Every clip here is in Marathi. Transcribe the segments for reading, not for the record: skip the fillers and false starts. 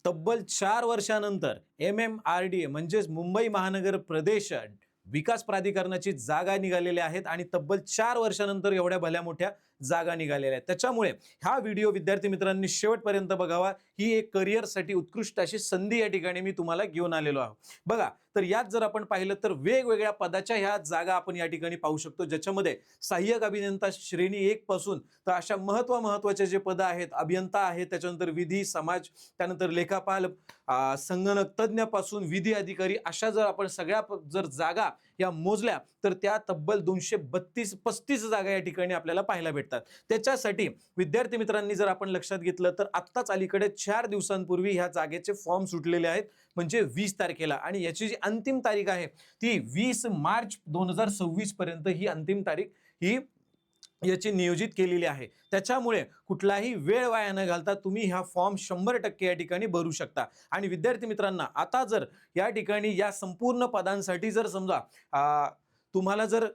तब्बल 4 वर्षानंतर MMRDA म्हणजेच मुंबई महानगर प्रदेश विकास प्राधिकरणाची जागा निघालेल्या आहेत आणि तब्बल 4 वर्षानंतर एवढ्या भल्या मोठ्या जागा निघालेल्या आहेत। त्याच्यामुळे हा व्हिडिओ विद्यार्थी मित्रांनी शेवटपर्यंत बघावा। ही एक करिअरसाठी उत्कृष्ट अशी संधी या ठिकाणी मी तुम्हाला घेऊन आलेलो आहे। बघा, तर यात जर आपण पाहिलं तर वेगवेगळ्या पदाच्या ह्या जागा आपण या ठिकाणी पाहू शकतो, ज्याच्यामध्ये सहाय्यक अभियंता श्रेणी 1 पासून तर अशा महत्त्वाचे जे पद आहेत, अभियंता आहेत, त्याच्यानंतर विधी समाज, त्यानंतर लेखापाल, संगणक तज्ञ पासून विधी अधिकारी, अशा जर आपण सगळ्या जर जागा या मोजल्या तर त्या तब्बल 232-35 जागा या ठिकाणी आपल्याला पाहायला भेटतात। त्याच्यासाठी विद्यार्थी मित्रांनी जर आपण लक्षात घेतलं तर आत्ताच अलीकडे 4 दिवसांपूर्वी ह्या जागेचे फॉर्म सुटलेले आहेत, म्हणजे 20 तारखेला, आणि याची जी अंतिम तारीख आहे ती 20 मार्च 2026 पर्यंत ही अंतिम तारीख ही याची नियोजित केलेली आहे। त्याच्यामुळे कुठलाही वेळ वाया न घालता तुम्ही हा फॉर्म 100% या ठिकाणी भरू शकता। आणि विद्यार्थी मित्रांना आता जर या ठिकाणी या संपूर्ण पदांसाठी जर समजा तुम्हाला जर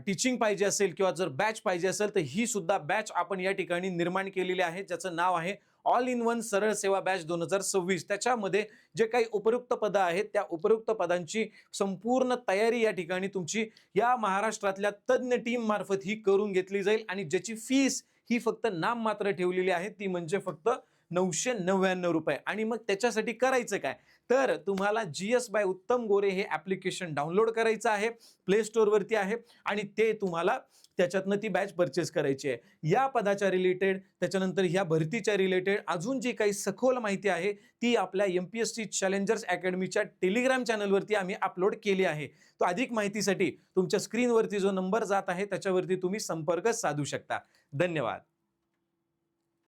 टीचिंग पाहिजे असेल किंवा जर बॅच पाहिजे असेल तर ही सुद्धा बॅच आपण या ठिकाणी निर्माण केलेली आहे, ज्याचं नाव आहे ऑल इन वन सरळ सेवा बॅच 2026। त्याच्यामध्ये जे काही उपयुक्त पदं आहेत त्या उपयुक्त पदांची संपूर्ण तयारी या ठिकाणी तुमची या महाराष्ट्रातल्या तज्ञ टीम मार्फत ही करून घेतली जाईल, आणि ज्याची फीस ही फक्त नाममात्र ठेवलेली आहे, ती म्हणजे फक्त 999 रुपये। आणि मग त्याच्यासाठी करायचं काय, तर तुम्हाला GS बाय उत्तम गोरे हे ऍप्लिकेशन डाउनलोड करायचं आहे, प्ले स्टोअर वरती आहे, आणि ते तुम्हाला त्याच्यातनं ती बॅच परचेस करायची आहे। या पदाच्या रिलेटेड, त्याच्यानंतर ह्या भरतीच्या रिलेटेड अजून जी काही सखोल माहिती आहे ती आपल्या MPSC चॅलेंजर्स अकॅडमीच्या टेलिग्राम चॅनलवरती आम्ही अपलोड केली आहे। तो अधिक माहितीसाठी तुमच्या स्क्रीनवरती जो नंबर जात आहे त्याच्यावरती तुम्ही संपर्क साधू शकता। धन्यवाद।